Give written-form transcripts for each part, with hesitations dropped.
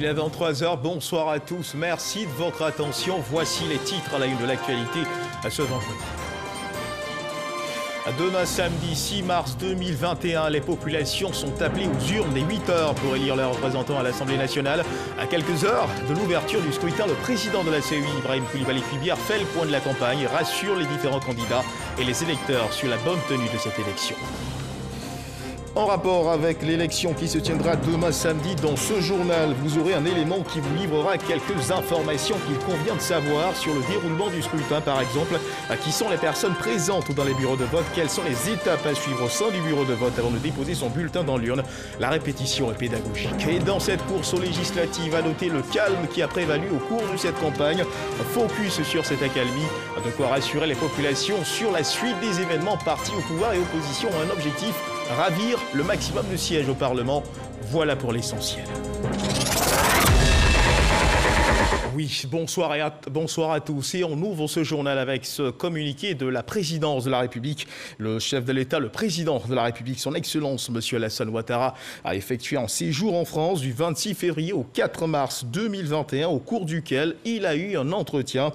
Il est 23h, bonsoir à tous, merci de votre attention. Voici les titres à la une de l'actualité à ce vendredi. Demain samedi 6 mars 2021, les populations sont appelées aux urnes dès 8h pour élire leurs représentants à l'Assemblée nationale. À quelques heures de l'ouverture du scrutin, le président de la CEI, Ibrahim Coulibaly-Kuibiar, fait le point de la campagne, rassure les différents candidats et les électeurs sur la bonne tenue de cette élection. En rapport avec l'élection qui se tiendra demain samedi, dans ce journal, vous aurez un élément qui vous livrera quelques informations qu'il convient de savoir sur le déroulement du scrutin, par exemple. Qui sont les personnes présentes dans les bureaux de vote? Quelles sont les étapes à suivre au sein du bureau de vote avant de déposer son bulletin dans l'urne? La répétition est pédagogique. Et dans cette course aux législatives, à noter le calme qui a prévalu au cours de cette campagne. Focus sur cette accalmie, de quoi rassurer les populations sur la suite des événements. Partis au pouvoir et opposition ont un objectif: ravir le maximum de sièges au Parlement. Voilà pour l'essentiel. Oui, bonsoir à tous. Et on ouvre ce journal avec ce communiqué de la présidence de la République. Le chef de l'État, le président de la République, son Excellence, M. Alassane Ouattara, a effectué un séjour en France du 26 février au 4 mars 2021, au cours duquel il a eu un entretien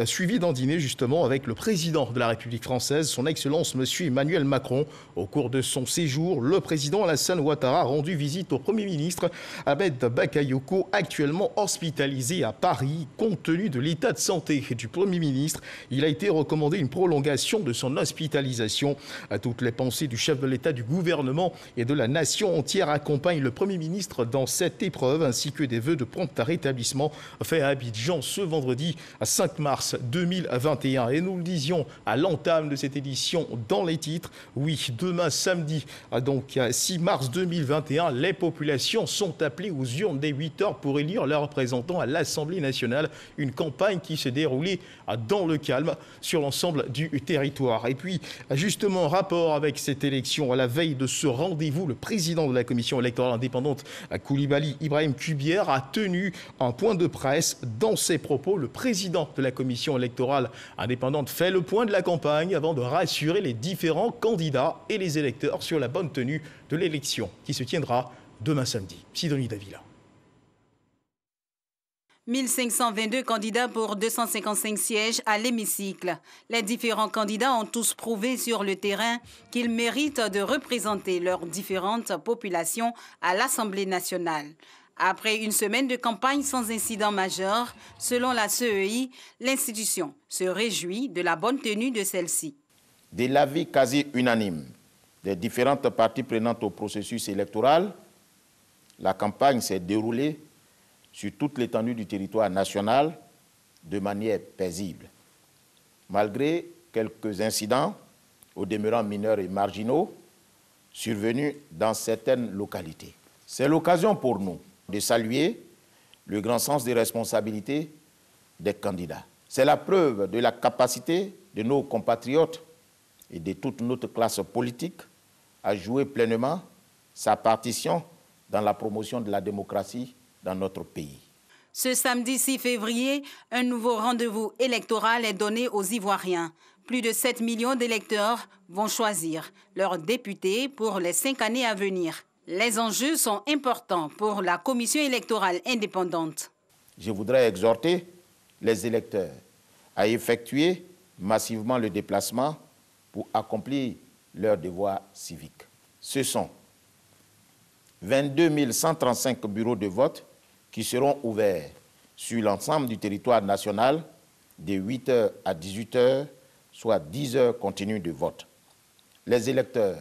suivi d'un dîner justement avec le président de la République française, son Excellence, M. Emmanuel Macron. Au cours de son séjour, le président Alassane Ouattara a rendu visite au Premier ministre Ahmed Bakayoko, actuellement hospitalisé à Paris. Compte tenu de l'état de santé du Premier ministre, il a été recommandé une prolongation de son hospitalisation. Toutes les pensées du chef de l'État, du gouvernement et de la nation entière accompagnent le Premier ministre dans cette épreuve, ainsi que des vœux de prompt rétablissement faits à Abidjan ce vendredi 5 mars 2021. Et nous le disions à l'entame de cette édition dans les titres, oui, demain samedi, donc 6 mars 2021, les populations sont appelées aux urnes dès 8h pour élire leurs représentants à l'Assemblée nationale, une campagne qui s'est déroulée dans le calme sur l'ensemble du territoire. Et puis, justement, en rapport avec cette élection, à la veille de ce rendez-vous, le président de la commission électorale indépendante, Coulibaly Ibrahim Kuibiar, a tenu un point de presse. Dans ses propos, le président de la commission électorale indépendante fait le point de la campagne avant de rassurer les différents candidats et les électeurs sur la bonne tenue de l'élection qui se tiendra demain samedi. Sidonie Davila. 1522 candidats pour 255 sièges à l'hémicycle. Les différents candidats ont tous prouvé sur le terrain qu'ils méritent de représenter leurs différentes populations à l'Assemblée nationale. Après une semaine de campagne sans incident majeur, selon la CEI, l'institution se réjouit de la bonne tenue de celle-ci. De l'avis quasi unanime des différentes parties prenantes au processus électoral, la campagne s'est déroulée sur toute l'étendue du territoire national de manière paisible. Malgré quelques incidents, au demeurant mineurs et marginaux, survenus dans certaines localités. C'est l'occasion pour nous de saluer le grand sens des responsabilités des candidats. C'est la preuve de la capacité de nos compatriotes et de toute notre classe politique à jouer pleinement sa partition dans la promotion de la démocratie dans notre pays. Ce samedi 6 février, un nouveau rendez-vous électoral est donné aux Ivoiriens. Plus de 7 millions d'électeurs vont choisir leurs députés pour les 5 années à venir. Les enjeux sont importants pour la commission électorale indépendante. Je voudrais exhorter les électeurs à effectuer massivement le déplacement pour accomplir leur devoir civique. Ce sont 22 135 bureaux de vote qui seront ouverts sur l'ensemble du territoire national de 8h à 18h, soit 10 heures continues de vote. Les électeurs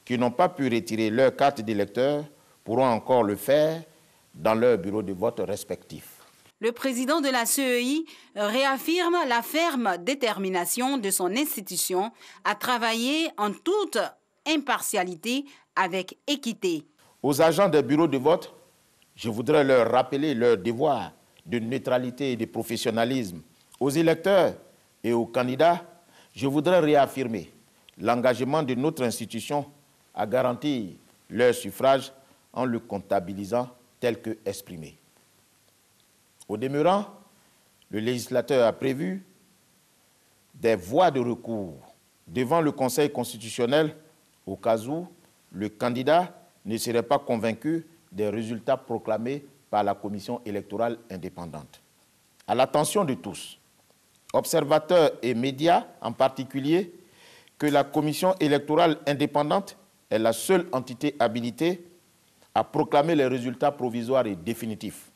qui n'ont pas pu retirer leur carte d'électeur pourront encore le faire dans leur bureau de vote respectif. Le président de la CEI réaffirme la ferme détermination de son institution à travailler en toute impartialité avec équité. Aux agents des bureaux de vote, je voudrais leur rappeler leur devoir de neutralité et de professionnalisme. Aux électeurs et aux candidats, je voudrais réaffirmer l'engagement de notre institution à garantir leur suffrage en le comptabilisant tel que exprimé. Au demeurant, le législateur a prévu des voies de recours devant le Conseil constitutionnel au cas où le candidat ne serait pas convaincu des résultats proclamés par la Commission électorale indépendante. À l'attention de tous, observateurs et médias en particulier, que la Commission électorale indépendante est la seule entité habilitée à proclamer les résultats provisoires et définitifs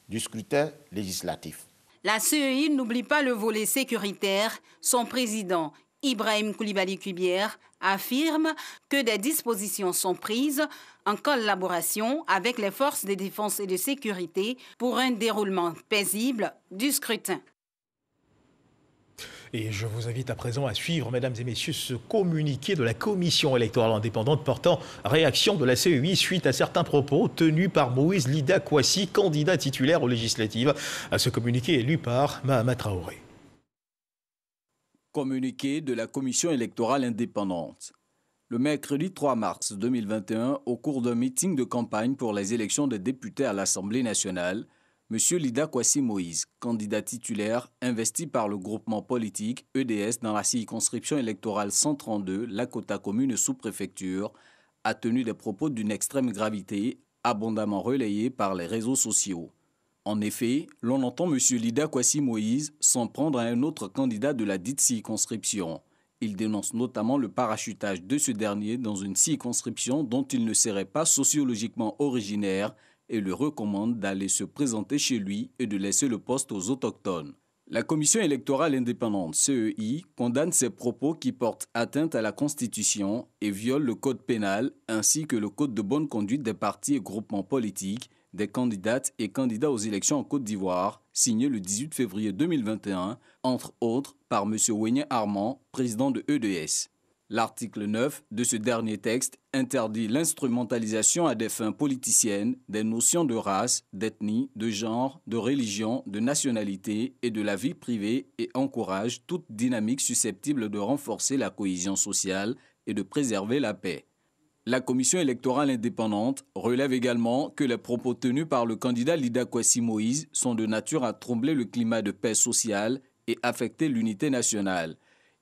du scrutin législatif. La CEI n'oublie pas le volet sécuritaire. Son président, Ibrahim Koulibaly Kubière, affirme que des dispositions sont prises en collaboration avec les forces de défense et de sécurité pour un déroulement paisible du scrutin. Et je vous invite à présent à suivre, mesdames et messieurs, ce communiqué de la Commission électorale indépendante portant réaction de la CEI suite à certains propos tenus par Moïse Lida Kouassi, candidat titulaire aux législatives. Ce communiqué est lu par Mahama Traoré. Communiqué de la Commission électorale indépendante. Le mercredi 3 mars 2021, au cours d'un meeting de campagne pour les élections des députés à l'Assemblée nationale, M. Lida Kouassi Moïse, candidat titulaire investi par le groupement politique EDS dans la circonscription électorale 132, Lakota commune sous-préfecture, a tenu des propos d'une extrême gravité, abondamment relayés par les réseaux sociaux. En effet, l'on entend M. Lida Kouassi Moïse s'en prendre à un autre candidat de la dite circonscription. Il dénonce notamment le parachutage de ce dernier dans une circonscription dont il ne serait pas sociologiquement originaire et le recommande d'aller se présenter chez lui et de laisser le poste aux autochtones. La Commission électorale indépendante, CEI, condamne ces propos qui portent atteinte à la Constitution et violent le code pénal ainsi que le code de bonne conduite des partis et groupements politiques, des candidates et candidats aux élections en Côte d'Ivoire, signé le 18 février 2021, entre autres par M. Wénien Armand, président de EDS. L'article 9 de ce dernier texte interdit l'instrumentalisation à des fins politiciennes des notions de race, d'ethnie, de genre, de religion, de nationalité et de la vie privée et encourage toute dynamique susceptible de renforcer la cohésion sociale et de préserver la paix. La Commission électorale indépendante relève également que les propos tenus par le candidat Lida Kouassi Moïse sont de nature à troubler le climat de paix sociale et affecter l'unité nationale.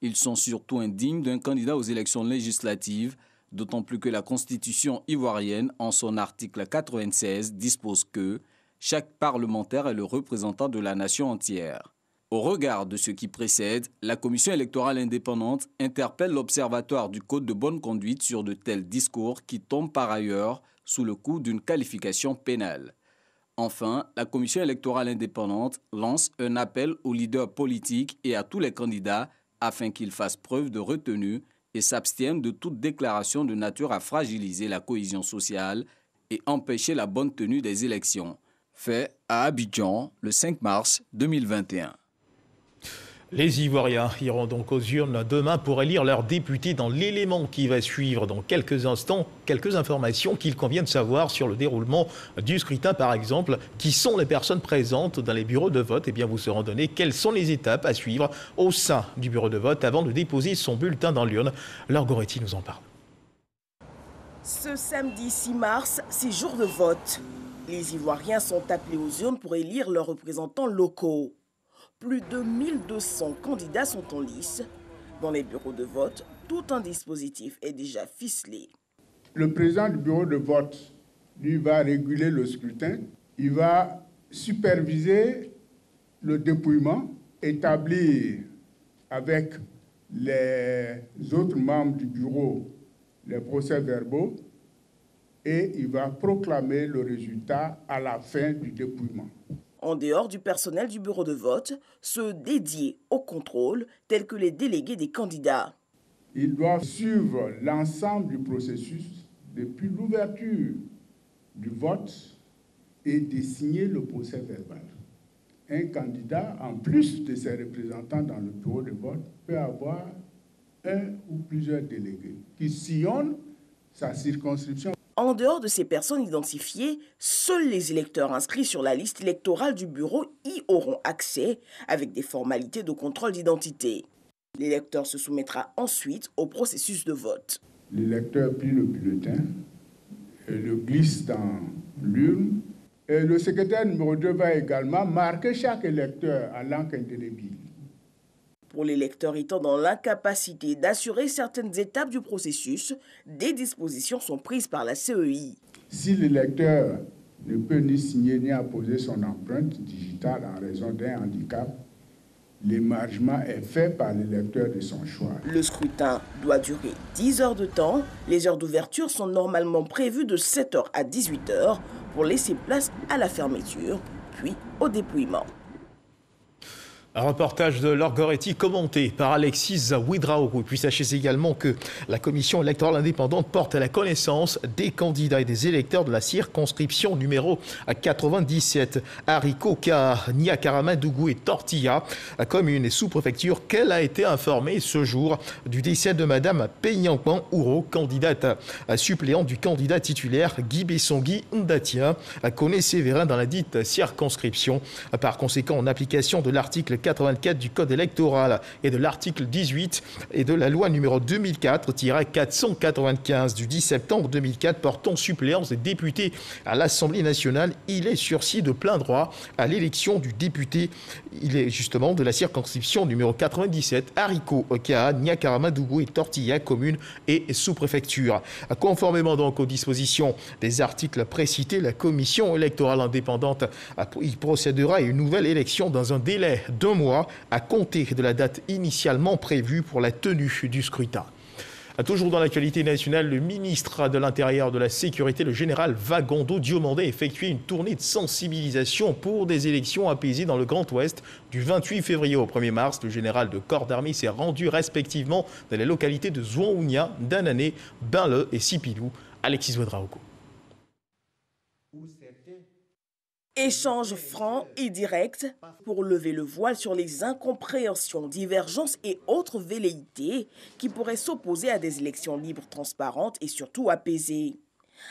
Ils sont surtout indignes d'un candidat aux élections législatives, d'autant plus que la Constitution ivoirienne, en son article 96, dispose que chaque parlementaire est le représentant de la nation entière. Au regard de ce qui précède, la Commission électorale indépendante interpelle l'Observatoire du Code de bonne conduite sur de tels discours qui tombent par ailleurs sous le coup d'une qualification pénale. Enfin, la Commission électorale indépendante lance un appel aux leaders politiques et à tous les candidats afin qu'ils fassent preuve de retenue et s'abstiennent de toute déclaration de nature à fragiliser la cohésion sociale et empêcher la bonne tenue des élections. Fait à Abidjan, le 5 mars 2021. Les Ivoiriens iront donc aux urnes demain pour élire leurs députés. Dans l'élément qui va suivre dans quelques instants, quelques informations qu'il convient de savoir sur le déroulement du scrutin, par exemple. Qui sont les personnes présentes dans les bureaux de vote? Eh bien, vous seront données quelles sont les étapes à suivre au sein du bureau de vote avant de déposer son bulletin dans l'urne. Laure Goretti nous en parle. Ce samedi 6 mars, c'est jour de vote. Les Ivoiriens sont appelés aux urnes pour élire leurs représentants locaux. Plus de 1200 candidats sont en lice. Dans les bureaux de vote, tout un dispositif est déjà ficelé. Le président du bureau de vote, lui, va réguler le scrutin. Il va superviser le dépouillement, établir avec les autres membres du bureau les procès-verbaux et il va proclamer le résultat à la fin du dépouillement. En dehors du personnel du bureau de vote, ceux dédiés au contrôle, tels que les délégués des candidats. Ils doivent suivre l'ensemble du processus depuis l'ouverture du vote et de signer le procès verbal. Un candidat, en plus de ses représentants dans le bureau de vote, peut avoir un ou plusieurs délégués qui sillonnent sa circonscription. En dehors de ces personnes identifiées, seuls les électeurs inscrits sur la liste électorale du bureau y auront accès avec des formalités de contrôle d'identité. L'électeur se soumettra ensuite au processus de vote. L'électeur plie le bulletin et le glisse dans l'urne. Et le secrétaire numéro 2 va également marquer chaque électeur à l'encre indélébile. Pour l'électeur étant dans l'incapacité d'assurer certaines étapes du processus, des dispositions sont prises par la CEI. Si l'électeur ne peut ni signer ni apposer son empreinte digitale en raison d'un handicap, l'émargement est fait par l'électeur de son choix. Le scrutin doit durer 10 heures de temps. Les heures d'ouverture sont normalement prévues de 7h à 18h pour laisser place à la fermeture, puis au dépouillement. Un reportage de Laure Goretti commenté par Alexis Ouédraogo. Puis sachez également que la commission électorale indépendante porte à la connaissance des candidats et des électeurs de la circonscription numéro 97. Haricot, Niakarama-Dougou et Tortilla, commune et sous-préfecture, qu'elle a été informée ce jour du décès de Madame Peignankman Ouro, candidate suppléante du candidat titulaire Guy Bessongui Ndatia, Koné Sévérin dans la dite circonscription. Par conséquent, en application de l'article 84 du Code électoral et de l'article 18 et de la loi numéro 2004-495 du 10 septembre 2004 portant suppléance des députés à l'Assemblée nationale, il est sursis de plein droit à l'élection du député. Il est justement de la circonscription numéro 97, Haricot, Oka, Niakarama-Dougou et Tortilla, commune et sous-préfecture. Conformément donc aux dispositions des articles précités, la commission électorale indépendante y procédera à une nouvelle élection dans un délai d'1 mois à compter de la date initialement prévue pour la tenue du scrutin. Toujours dans l'actualité nationale, le ministre de l'Intérieur et de la Sécurité, le général Vagondo Diomandé, a effectué une tournée de sensibilisation pour des élections apaisées dans le Grand Ouest du 28 février au 1er mars. Le général de corps d'armée s'est rendu respectivement dans les localités de Zouanounia, Danané, Bainle et Sipilou. Alexis Ouédraogo. Échange franc et direct pour lever le voile sur les incompréhensions, divergences et autres velléités qui pourraient s'opposer à des élections libres, transparentes et surtout apaisées.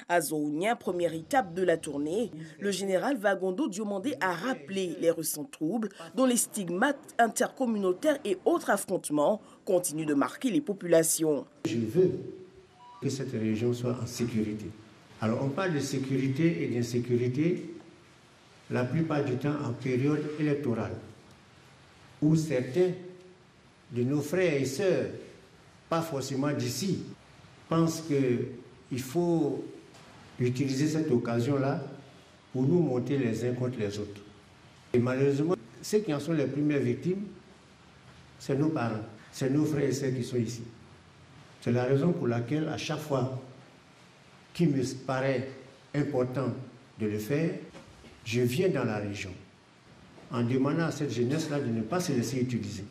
À Zouanounia, première étape de la tournée, le général Vagondo Diomandé a rappelé les récents troubles dont les stigmates intercommunautaires et autres affrontements continuent de marquer les populations. Je veux que cette région soit en sécurité. Alors on parle de sécurité et d'insécurité la plupart du temps en période électorale, où certains de nos frères et sœurs, pas forcément d'ici, pensent qu'il faut utiliser cette occasion-là pour nous monter les uns contre les autres. Et malheureusement, ceux qui en sont les premières victimes, c'est nos parents, c'est nos frères et sœurs qui sont ici. C'est la raison pour laquelle, à chaque fois qu'il me paraît important de le faire, je viens dans la région en demandant à cette jeunesse-là de ne pas se laisser utiliser.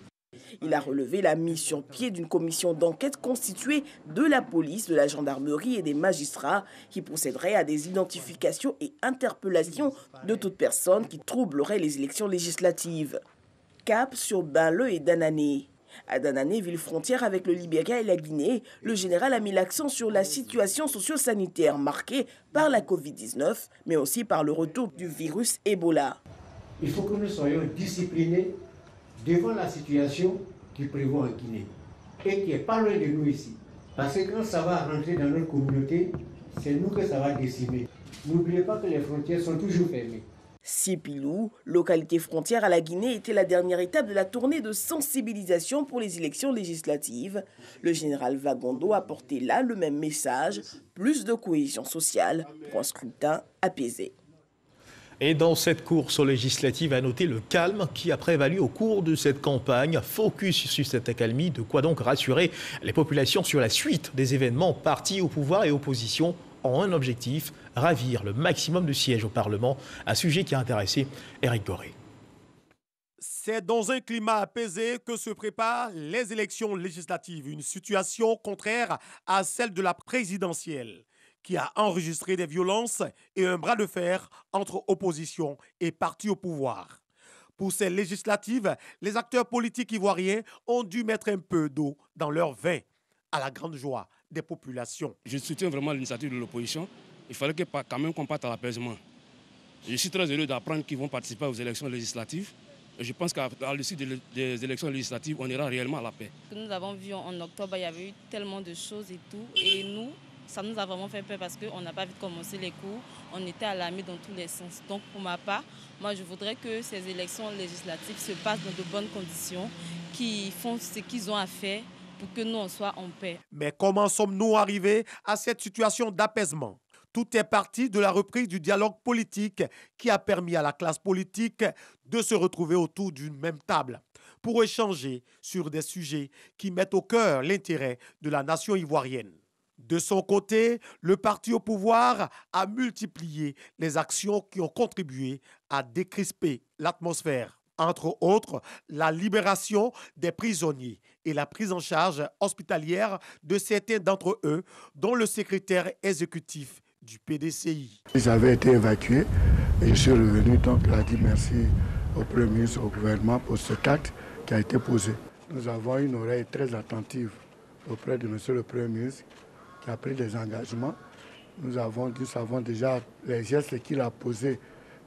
Il a relevé la mise sur pied d'une commission d'enquête constituée de la police, de la gendarmerie et des magistrats qui procéderait à des identifications et interpellations de toute personne qui troublerait les élections législatives. Cap sur Bainle et Danané. À Danané, ville frontière avec le Libéria et la Guinée, le général a mis l'accent sur la situation socio-sanitaire marquée par la Covid-19, mais aussi par le retour du virus Ebola. Il faut que nous soyons disciplinés devant la situation qui prévaut en Guinée et qui n'est pas loin de nous ici. Parce que quand ça va rentrer dans notre communauté, c'est nous que ça va décimer. N'oubliez pas que les frontières sont toujours fermées. Sipilou, localité frontière à la Guinée, était la dernière étape de la tournée de sensibilisation pour les élections législatives. Le général Vagondo a porté là le même message, plus de cohésion sociale pour un scrutin apaisé. Et dans cette course législative, à noter le calme qui a prévalu au cours de cette campagne. Focus sur cette accalmie, de quoi donc rassurer les populations sur la suite des événements. Partis au pouvoir et opposition ont un objectif, ravir le maximum de sièges au Parlement, un sujet qui a intéressé Éric Goré. C'est dans un climat apaisé que se préparent les élections législatives, une situation contraire à celle de la présidentielle, qui a enregistré des violences et un bras de fer entre opposition et partis au pouvoir. Pour ces législatives, les acteurs politiques ivoiriens ont dû mettre un peu d'eau dans leur vin, à la grande joie des populations. Je soutiens vraiment l'initiative de l'opposition. Il fallait quand même qu'on parte à l'apaisement. Je suis très heureux d'apprendre qu'ils vont participer aux élections législatives. Et je pense qu'à l'issue des élections législatives, on ira réellement à la paix. Nous avons vu en octobre, il y avait eu tellement de choses et tout. Et nous, ça nous a vraiment fait peur parce qu'on n'a pas vite commencé les cours. On était alarmés dans tous les sens. Donc pour ma part, moi je voudrais que ces élections législatives se passent dans de bonnes conditions, qu'ils font ce qu'ils ont à faire pour que nous, on soit en paix. Mais comment sommes-nous arrivés à cette situation d'apaisement? Tout est parti de la reprise du dialogue politique qui a permis à la classe politique de se retrouver autour d'une même table pour échanger sur des sujets qui mettent au cœur l'intérêt de la nation ivoirienne. De son côté, le parti au pouvoir a multiplié les actions qui ont contribué à décrisper l'atmosphère. Entre autres, la libération des prisonniers et la prise en charge hospitalière de certains d'entre eux, dont le secrétaire exécutif du PDCI. J'avais été évacué et je suis revenu, donc il a dit merci au Premier ministre, au gouvernement pour cet acte qui a été posé. Nous avons une oreille très attentive auprès de monsieur le Premier ministre qui a pris des engagements. Nous savons déjà les gestes qu'il a posés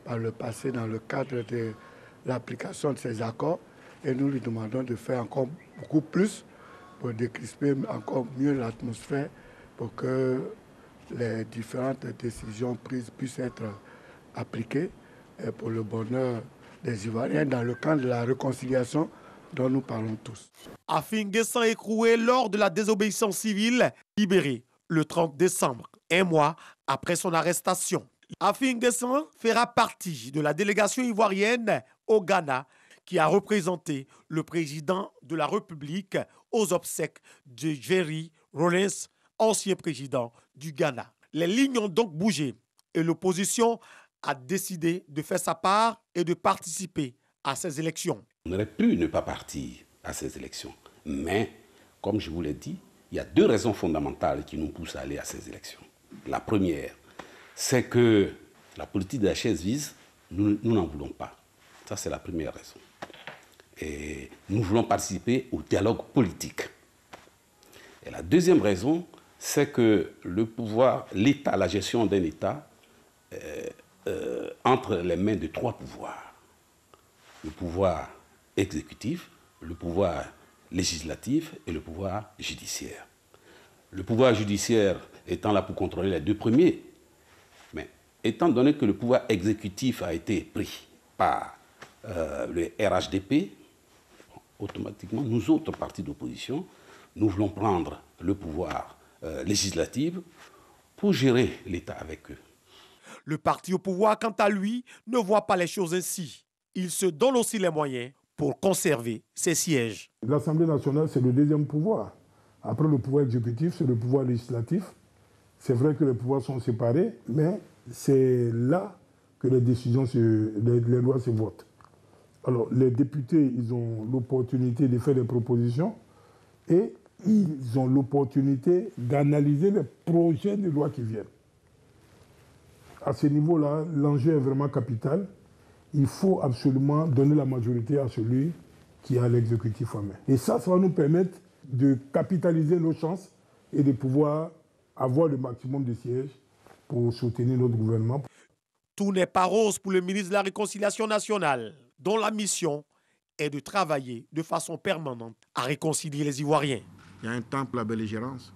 par le passé dans le cadre de l'application de ces accords et nous lui demandons de faire encore beaucoup plus pour décrisper encore mieux l'atmosphère pour que les différentes décisions prises puissent être appliquées pour le bonheur des Ivoiriens dans le cadre de la réconciliation dont nous parlons tous. Afin Guessan écroué lors de la désobéissance civile, libéré le 30 décembre, un mois après son arrestation. Afin Guessan fera partie de la délégation ivoirienne au Ghana qui a représenté le président de la République aux obsèques de Jerry Rawlings, ancien président du Ghana. Les lignes ont donc bougé et l'opposition a décidé de faire sa part et de participer à ces élections. On aurait pu ne pas partir à ces élections, mais comme je vous l'ai dit, il y a deux raisons fondamentales qui nous poussent à aller à ces élections. La première, c'est que la politique de la chaise vide, nous n'en voulons pas. Ça, c'est la première raison. Et nous voulons participer au dialogue politique. Et la deuxième raison, c'est que le pouvoir, l'État, la gestion d'un État, entre les mains de trois pouvoirs. Le pouvoir exécutif, le pouvoir législatif et le pouvoir judiciaire. Le pouvoir judiciaire étant là pour contrôler les deux premiers, mais étant donné que le pouvoir exécutif a été pris par le RHDP, automatiquement, nous autres partis d'opposition, nous voulons prendre le pouvoir législatif pour gérer l'État avec eux. Le parti au pouvoir, quant à lui, ne voit pas les choses ainsi. Il se donne aussi les moyens pour conserver ses sièges. L'Assemblée nationale, c'est le deuxième pouvoir. Après le pouvoir exécutif, c'est le pouvoir législatif. C'est vrai que les pouvoirs sont séparés, mais c'est là que les décisions, les lois se votent. Alors, les députés, ils ont l'opportunité de faire des propositions et ils ont l'opportunité d'analyser les projets de loi qui viennent. À ce niveau-là, l'enjeu est vraiment capital. Il faut absolument donner la majorité à celui qui a l'exécutif en main. Et ça va nous permettre de capitaliser nos chances et de pouvoir avoir le maximum de sièges pour soutenir notre gouvernement. Tout n'est pas rose pour le ministre de la Réconciliation nationale, dont la mission est de travailler de façon permanente à réconcilier les Ivoiriens. Il y a un temps pour la belligérance,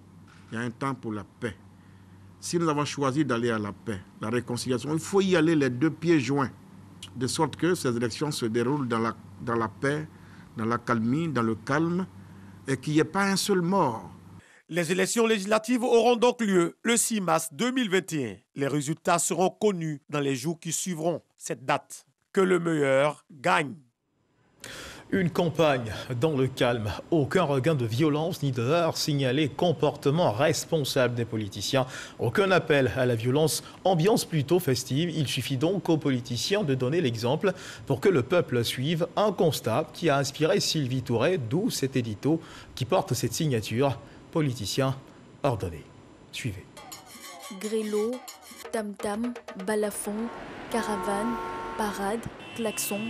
il y a un temps pour la paix. Si nous avons choisi d'aller à la paix, la réconciliation, il faut y aller les deux pieds joints, de sorte que ces élections se déroulent dans la paix, dans la calmie, dans le calme, et qu'il n'y ait pas un seul mort. Les élections législatives auront donc lieu le 6 mars 2021. Les résultats seront connus dans les jours qui suivront cette date. Que le meilleur gagne. Une campagne dans le calme, aucun regain de violence ni de heurts signalés, comportement responsable des politiciens, aucun appel à la violence, ambiance plutôt festive. Il suffit donc aux politiciens de donner l'exemple pour que le peuple suive, un constat qui a inspiré Sylvie Touré, d'où cet édito qui porte cette signature, politicien ordonné. Suivez. Grélo, tam-tam, balafon, caravane, parade, klaxon.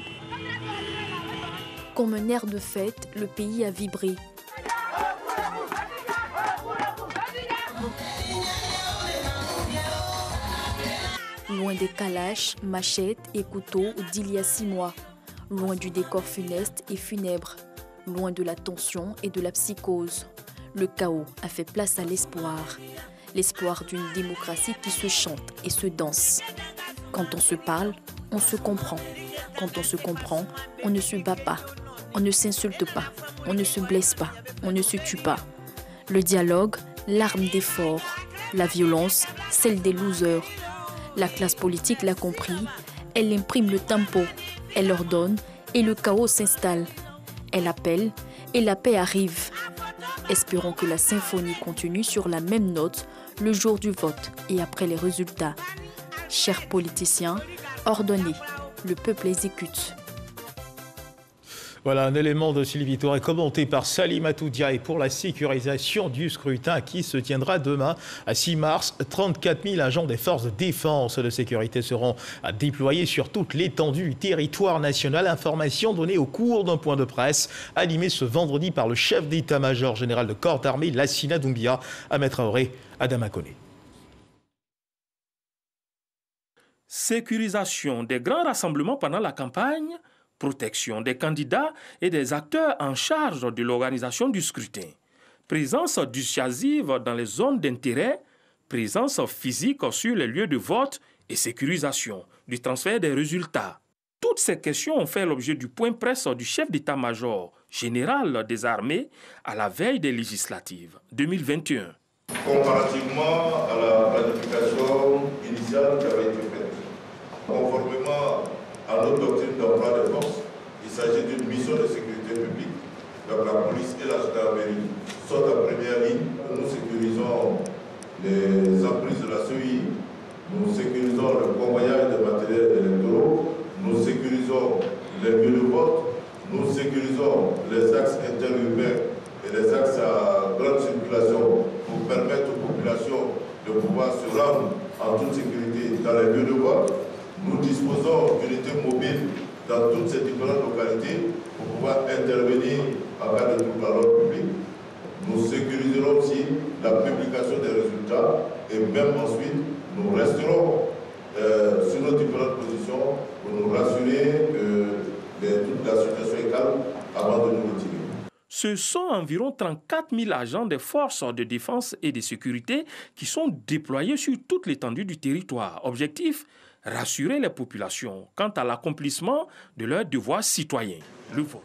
Comme un air de fête, le pays a vibré. Loin des calaches, machettes et couteaux d'il y a 6 mois. Loin du décor funeste et funèbre. Loin de la tension et de la psychose. Le chaos a fait place à l'espoir. L'espoir d'une démocratie qui se chante et se danse. Quand on se parle, on se comprend. Quand on se comprend, on ne se bat pas. On ne s'insulte pas, on ne se blesse pas, on ne se tue pas. Le dialogue, l'arme des forts. La violence, celle des losers. La classe politique l'a compris, elle imprime le tempo, elle ordonne et le chaos s'installe. Elle appelle et la paix arrive. Espérons que la symphonie continue sur la même note le jour du vote et après les résultats. Chers politiciens, ordonnez, le peuple exécute. Voilà un élément de Sylvie Touré commenté par Salimata Diaye pour la sécurisation du scrutin qui se tiendra demain à 6 mars. 34 000 agents des forces de défense et de sécurité seront déployés sur toute l'étendue du territoire national. Information donnée au cours d'un point de presse animé ce vendredi par le chef d'état-major général de corps d'armée Lassina Doumbia, Ahmed Traoré, Adama Koné. Sécurisation des grands rassemblements pendant la campagne, protection des candidats et des acteurs en charge de l'organisation du scrutin, présence dissuasive dans les zones d'intérêt, présence physique sur les lieux de vote et sécurisation du transfert des résultats. Toutes ces questions ont fait l'objet du point presse du chef d'état-major général des armées à la veille des législatives 2021. Comparativement à la planification initiale qui avait été faite, conformément à notre doctrine d'emploi des forces, il s'agit d'une mission de sécurité publique. Donc la police et la gendarmerie sont en première ligne. Nous sécurisons les emprises de la CEI, nous sécurisons le convoyage des matériels électoraux, nous sécurisons les lieux de vote, nous sécurisons les axes interurbains et les axes à grande circulation pour permettre aux populations de pouvoir se rendre en toute sécurité dans les lieux de vote. Nous disposons d'unités mobiles dans toutes ces différentes localités pour pouvoir intervenir en cas de trouble à l'ordre public. Nous sécuriserons aussi la publication des résultats et même ensuite, nous resterons sur nos différentes positions pour nous rassurer que toute la situation est calme avant de nous retirer. Ce sont environ 34 000 agents des forces de défense et de sécurité qui sont déployés sur toute l'étendue du territoire. Objectif, rassurer les populations quant à l'accomplissement de leurs devoirs citoyens, le vote.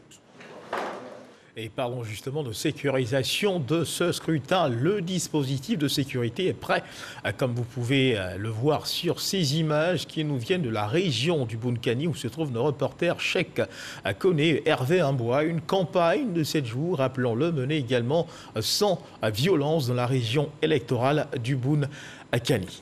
Et parlons justement de sécurisation de ce scrutin. Le dispositif de sécurité est prêt, comme vous pouvez le voir sur ces images qui nous viennent de la région du Bounkhani où se trouve nos reporters Cheikh Koné et Hervé Ambois. Une campagne de 7 jours, rappelons-le, menée également sans violence dans la région électorale du Bounkhani.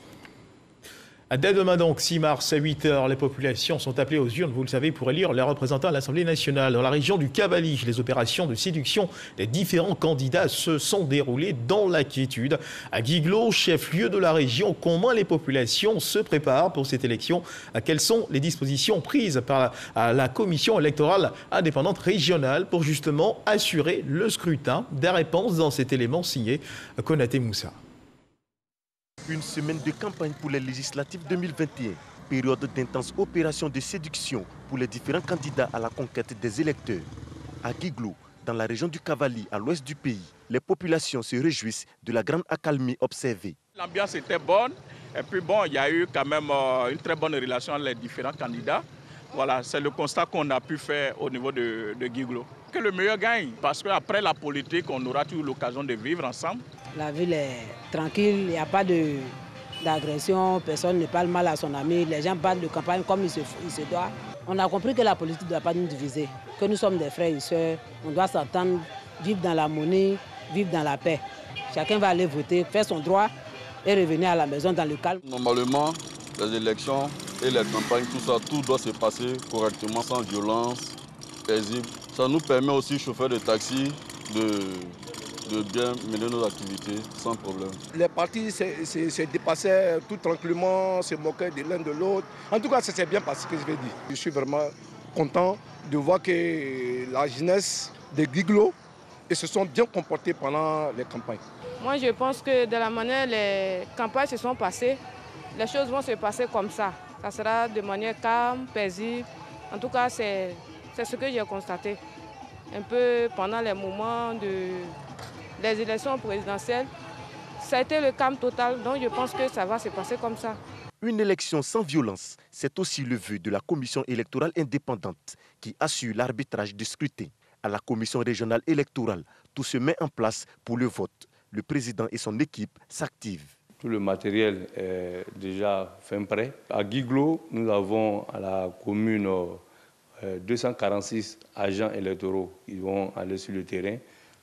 Dès demain donc, 6 mars à 8h, les populations sont appelées aux urnes, vous le savez, pour élire les représentants à l'Assemblée nationale. Dans la région du Cavali, les opérations de séduction des différents candidats se sont déroulées dans la quiétude. À Guiglo, chef-lieu de la région, comment les populations se préparent pour cette élection? Quelles sont les dispositions prises par la commission électorale indépendante régionale pour justement assurer le scrutin? Des réponses dans cet élément signé Konaté Moussa. Une semaine de campagne pour les législatives 2021, période d'intenses opérations de séduction pour les différents candidats à la conquête des électeurs. À Guiglo, dans la région du Cavali, à l'ouest du pays, les populations se réjouissent de la grande accalmie observée. L'ambiance était bonne et puis bon, il y a eu quand même une très bonne relation entre les différents candidats. Voilà, c'est le constat qu'on a pu faire au niveau de Guiglo. Que le meilleur gagne, parce qu'après la politique, on aura toujours l'occasion de vivre ensemble. La ville est tranquille, il n'y a pas d'agression, personne ne parle mal à son ami, les gens parlent de campagne comme il se doit. On a compris que la politique ne doit pas nous diviser, que nous sommes des frères et sœurs, on doit s'entendre, vivre dans l'harmonie, vivre dans la paix. Chacun va aller voter, faire son droit et revenir à la maison dans le calme. Normalement, les élections et les campagnes, tout doit se passer correctement, sans violence, paisible. Ça nous permet aussi, chauffeurs de taxi, de bien mener nos activités sans problème. Les partis se dépassaient tout tranquillement, se moquaient de l'un de l'autre. En tout cas, ça s'est bien passé, ce que je vais dire. Je suis vraiment content de voir que la jeunesse de Guiglo se sont bien comportés pendant les campagnes. Moi, je pense que de la manière dont les campagnes se sont passées, les choses vont se passer comme ça. Ça sera de manière calme, paisible. En tout cas, c'est ce que j'ai constaté. Un peu pendant les moments des élections présidentielles, ça a été le calme total. Donc je pense que ça va se passer comme ça. Une élection sans violence, c'est aussi le vœu de la commission électorale indépendante qui assure l'arbitrage du scrutin. À la commission régionale électorale, tout se met en place pour le vote. Le président et son équipe s'activent. Tout le matériel est déjà fin prêt. À Guiglo, nous avons à la commune 246 agents électoraux qui vont aller sur le terrain.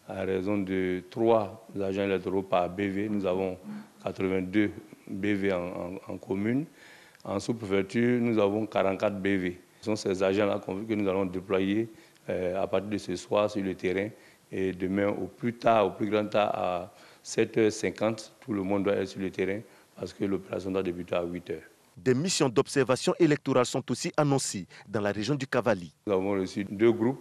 À raison de 3 agents électoraux par BV, nous avons 82 BV en commune. En sous-préfecture, nous avons 44 BV. Ce sont ces agents-là que nous allons déployer à partir de ce soir sur le terrain. Et demain, au plus grand tard, à 7h50, tout le monde doit être sur le terrain parce que l'opération doit débuter à 8h. Des missions d'observation électorale sont aussi annoncées dans la région du Cavali. Nous avons reçu 2 groupes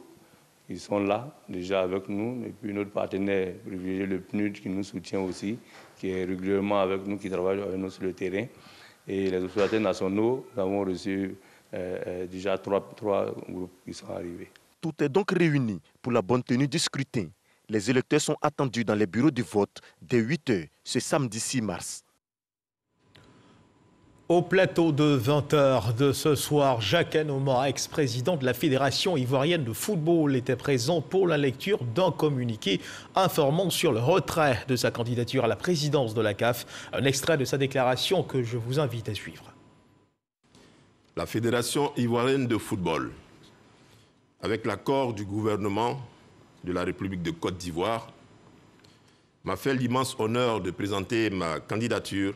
qui sont là, déjà avec nous. Et puis notre partenaire privilégié, le PNUD, qui nous soutient aussi, qui est régulièrement avec nous, qui travaille avec nous sur le terrain. Et les observateurs nationaux, nous avons reçu déjà 3 groupes qui sont arrivés. Tout est donc réuni pour la bonne tenue du scrutin. Les électeurs sont attendus dans les bureaux de vote dès 8h ce samedi 6 mars. Au plateau de 20h de ce soir, Jacques Anouma, ex-président de la Fédération ivoirienne de football, était présent pour la lecture d'un communiqué informant sur le retrait de sa candidature à la présidence de la CAF. Un extrait de sa déclaration que je vous invite à suivre. La Fédération ivoirienne de football, avec l'accord du gouvernement de la République de Côte d'Ivoire, m'a fait l'immense honneur de présenter ma candidature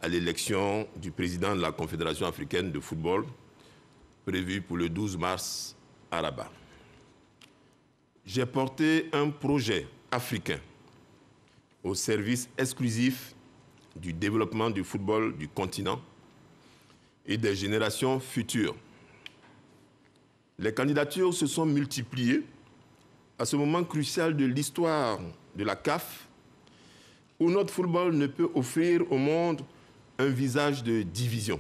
à l'élection du président de la Confédération africaine de football, prévue pour le 12 mars à Rabat. J'ai porté un projet africain au service exclusif du développement du football du continent et des générations futures. Les candidatures se sont multipliées à ce moment crucial de l'histoire de la CAF, où notre football ne peut offrir au monde un visage de division.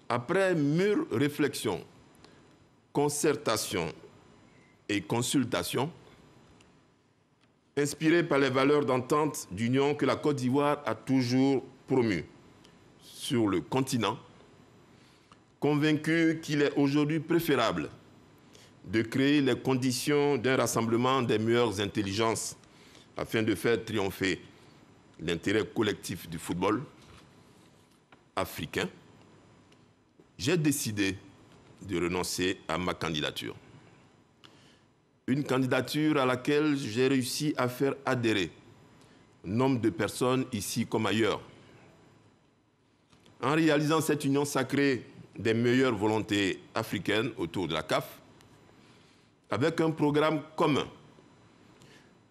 Après mûre réflexion, concertation et consultation, inspiré par les valeurs d'entente d'union que la Côte d'Ivoire a toujours promues sur le continent, convaincu qu'il est aujourd'hui préférable de créer les conditions d'un rassemblement des meilleures intelligences afin de faire triompher l'intérêt collectif du football africain, j'ai décidé de renoncer à ma candidature. Une candidature à laquelle j'ai réussi à faire adhérer nombre de personnes ici comme ailleurs. En réalisant cette union sacrée des meilleures volontés africaines autour de la CAF, avec un programme commun,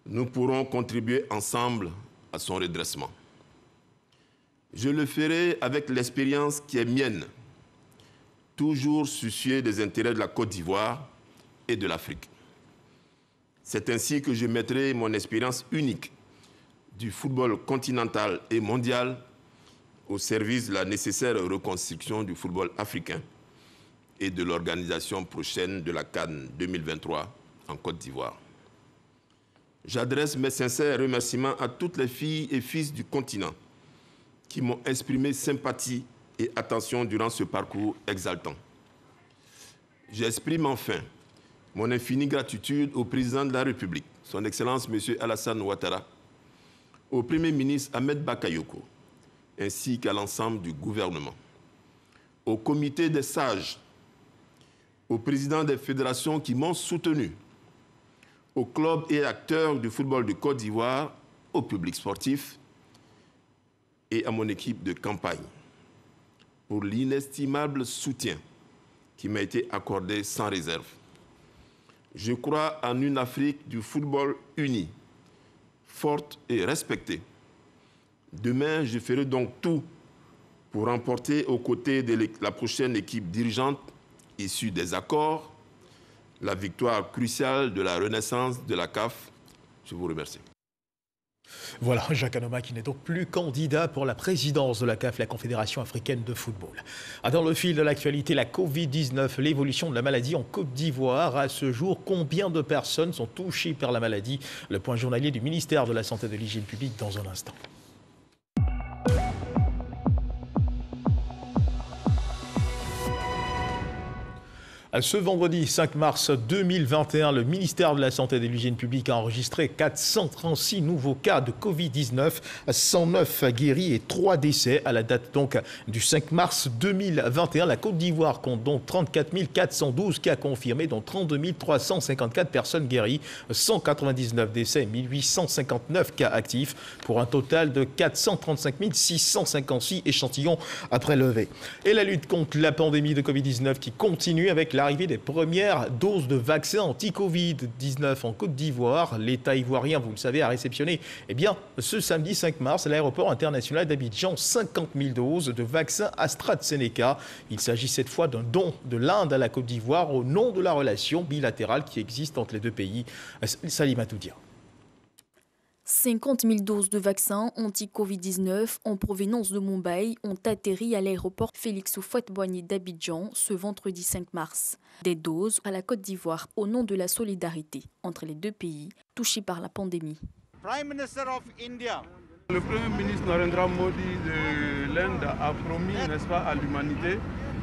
nous pourrons contribuer ensemble à son redressement. Je le ferai avec l'expérience qui est mienne, toujours soucieux des intérêts de la Côte d'Ivoire et de l'Afrique. C'est ainsi que je mettrai mon expérience unique du football continental et mondial au service de la nécessaire reconstruction du football africain et de l'organisation prochaine de la CAN 2023 en Côte d'Ivoire. J'adresse mes sincères remerciements à toutes les filles et fils du continent qui m'ont exprimé sympathie et attention durant ce parcours exaltant. J'exprime enfin mon infinie gratitude au président de la République, son Excellence M. Alassane Ouattara, au Premier ministre Ahmed Bakayoko, ainsi qu'à l'ensemble du gouvernement, au comité des sages, aux présidents des fédérations qui m'ont soutenu, aux clubs et acteurs du football de Côte d'Ivoire, au public sportif et à mon équipe de campagne pour l'inestimable soutien qui m'a été accordé sans réserve. Je crois en une Afrique du football unie, forte et respectée. Demain, je ferai donc tout pour remporter aux côtés de la prochaine équipe dirigeante issue des accords la victoire cruciale de la renaissance de la CAF. Je vous remercie. Voilà, Jacques Anouma qui n'est donc plus candidat pour la présidence de la CAF, la Confédération africaine de football. Dans le fil de l'actualité, la Covid-19, l'évolution de la maladie en Côte d'Ivoire. À ce jour, combien de personnes sont touchées par la maladie? Le point journalier du ministère de la Santé et de l'Hygiène publique dans un instant. Ce vendredi 5 mars 2021, le ministère de la Santé et de l'Hygiène publique a enregistré 436 nouveaux cas de Covid-19, 109 guéris et 3 décès. À la date donc du 5 mars 2021, la Côte d'Ivoire compte donc 34 412 cas confirmés, dont 32 354 personnes guéries, 199 décès et 1859 cas actifs, pour un total de 435 656 échantillons à prélever. Et la lutte contre la pandémie de Covid-19 qui continue avec l'arrivée des premières doses de vaccins anti-Covid-19 en Côte d'Ivoire. L'État ivoirien, vous le savez, a réceptionné ce samedi 5 mars à l'aéroport international d'Abidjan 50 000 doses de vaccins AstraZeneca. Il s'agit cette fois d'un don de l'Inde à la Côte d'Ivoire au nom de la relation bilatérale qui existe entre les deux pays. Salima Toudia. 50 000 doses de vaccins anti-Covid-19 en provenance de Mumbai ont atterri à l'aéroport Félix Houphouët-Boigny d'Abidjan ce vendredi 5 mars. Des doses à la Côte d'Ivoire au nom de la solidarité entre les deux pays touchés par la pandémie. Le Premier ministre Narendra Modi de l'Inde a promis, n'est-ce pas, à l'humanité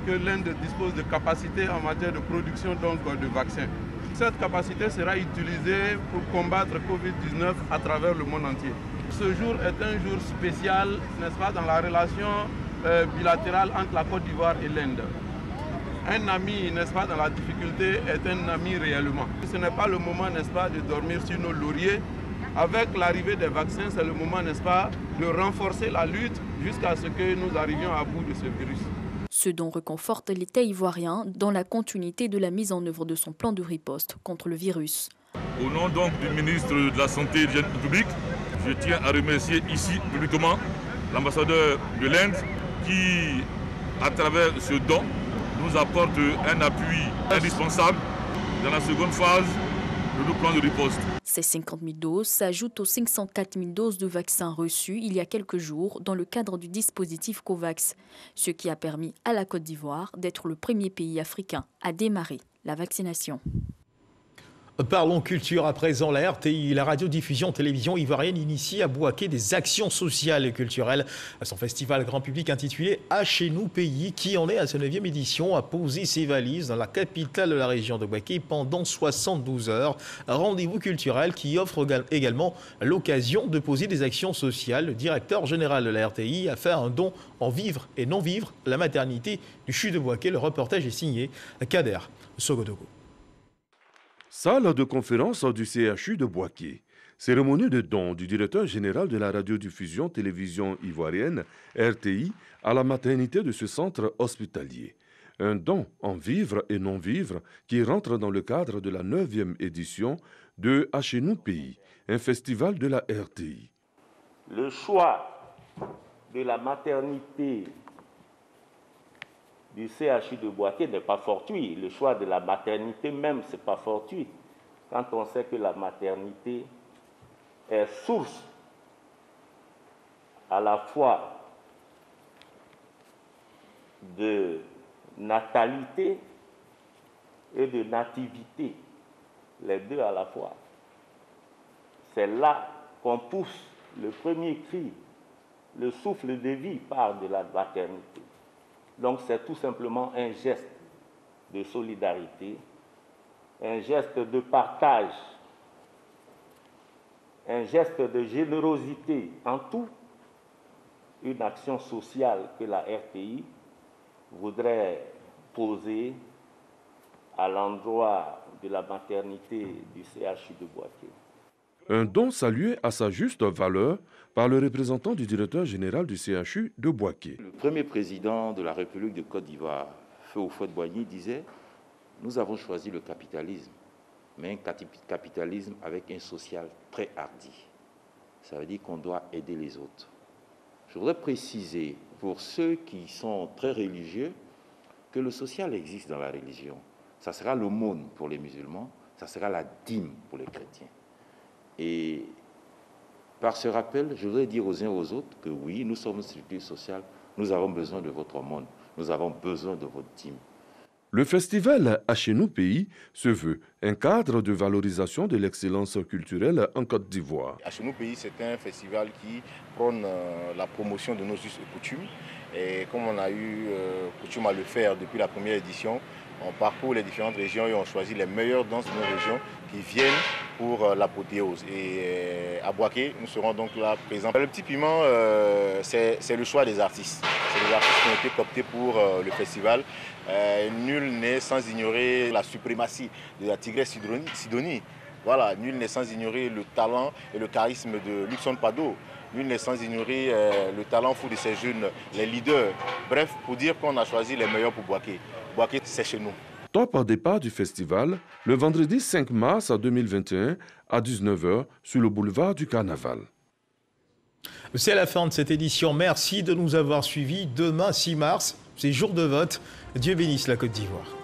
que l'Inde dispose de capacités en matière de production de vaccins. Cette capacité sera utilisée pour combattre Covid-19 à travers le monde entier. Ce jour est un jour spécial, n'est-ce pas, dans la relation bilatérale entre la Côte d'Ivoire et l'Inde. Un ami, n'est-ce pas, dans la difficulté est un ami réellement. Ce n'est pas le moment, n'est-ce pas, de dormir sur nos lauriers. Avec l'arrivée des vaccins, c'est le moment, n'est-ce pas, de renforcer la lutte jusqu'à ce que nous arrivions à bout de ce virus. Ce dont réconforte l'État ivoirien dans la continuité de la mise en œuvre de son plan de riposte contre le virus. Au nom donc du ministre de la Santé et de l'Hygiène publique, je tiens à remercier ici publiquement l'ambassadeur de l'Inde qui, à travers ce don, nous apporte un appui indispensable dans la seconde phase de nos plans de riposte. Ces 50 000 doses s'ajoutent aux 504 000 doses de vaccins reçus il y a quelques jours dans le cadre du dispositif COVAX, ce qui a permis à la Côte d'Ivoire d'être le premier pays africain à démarrer la vaccination. Parlons culture à présent. La RTI, la radiodiffusion télévision ivoirienne, initie à Bouaké des actions sociales et culturelles. Son festival grand public intitulé « À chez nous pays » qui en est à sa 9e édition a posé ses valises dans la capitale de la région de Bouaké pendant 72 heures. Un rendez-vous culturel qui offre également l'occasion de poser des actions sociales. Le directeur général de la RTI a fait un don en vivre et non vivre la maternité du CHU de Bouaké. Le reportage est signé Kader Sogodogo. Salle de conférence du CHU de Bouaké. Cérémonie de don du directeur général de la radiodiffusion télévision ivoirienne, RTI, à la maternité de ce centre hospitalier. Un don en vivre et non vivre qui rentre dans le cadre de la 9e édition de À chez nous pays, un festival de la RTI. Le choix de la maternité du CHU de Bouaké n'est pas fortuit. Le choix de la maternité même, ce n'est pas fortuit. Quand on sait que la maternité est source à la fois de natalité et de nativité, les deux à la fois. C'est là qu'on pousse le premier cri, le souffle de vie part de la maternité. Donc c'est tout simplement un geste de solidarité, un geste de partage, un geste de générosité, en tout, une action sociale que la RTI voudrait poser à l'endroit de la maternité du CHU de Bouaké. Un don salué à sa juste valeur par le représentant du directeur général du CHU de Bouaké. Le premier président de la République de Côte d'Ivoire, Feu Houphouët-Boigny, disait « Nous avons choisi le capitalisme, mais un capitalisme avec un social très hardi. Ça veut dire qu'on doit aider les autres. » Je voudrais préciser pour ceux qui sont très religieux que le social existe dans la religion. Ça sera l'aumône pour les musulmans, ça sera la dîme pour les chrétiens. Et par ce rappel, je voudrais dire aux uns et aux autres que oui, nous sommes une structure sociale, nous avons besoin de votre aumône, nous avons besoin de votre dîme. Le festival À chez nous pays se veut un cadre de valorisation de l'excellence culturelle en Côte d'Ivoire. À chez nous pays, c'est un festival qui prône la promotion de nos us et coutumes. Et comme on a eu coutume à le faire depuis la première édition, On parcourt les différentes régions et on choisit les meilleures danses de nos régions qui viennent pour l'apothéose. Et à Boaké, nous serons donc là présents. Le petit piment, c'est le choix des artistes. C'est les artistes qui ont été cooptés pour le festival. Nul n'est sans ignorer la suprématie de la tigresse Sidonie. Voilà, nul n'est sans ignorer le talent et le charisme de Luxon Pado. Nul n'est sans ignorer le talent fou de ces jeunes, les leaders. Bref, pour dire qu'on a choisi les meilleurs pour Boaké. Boaké, c'est chez nous. Top départ du festival le vendredi 5 mars 2021 à 19h sur le boulevard du Carnaval. C'est la fin de cette édition. Merci de nous avoir suivis. Demain, 6 mars, c'est jour de vote. Dieu bénisse la Côte d'Ivoire.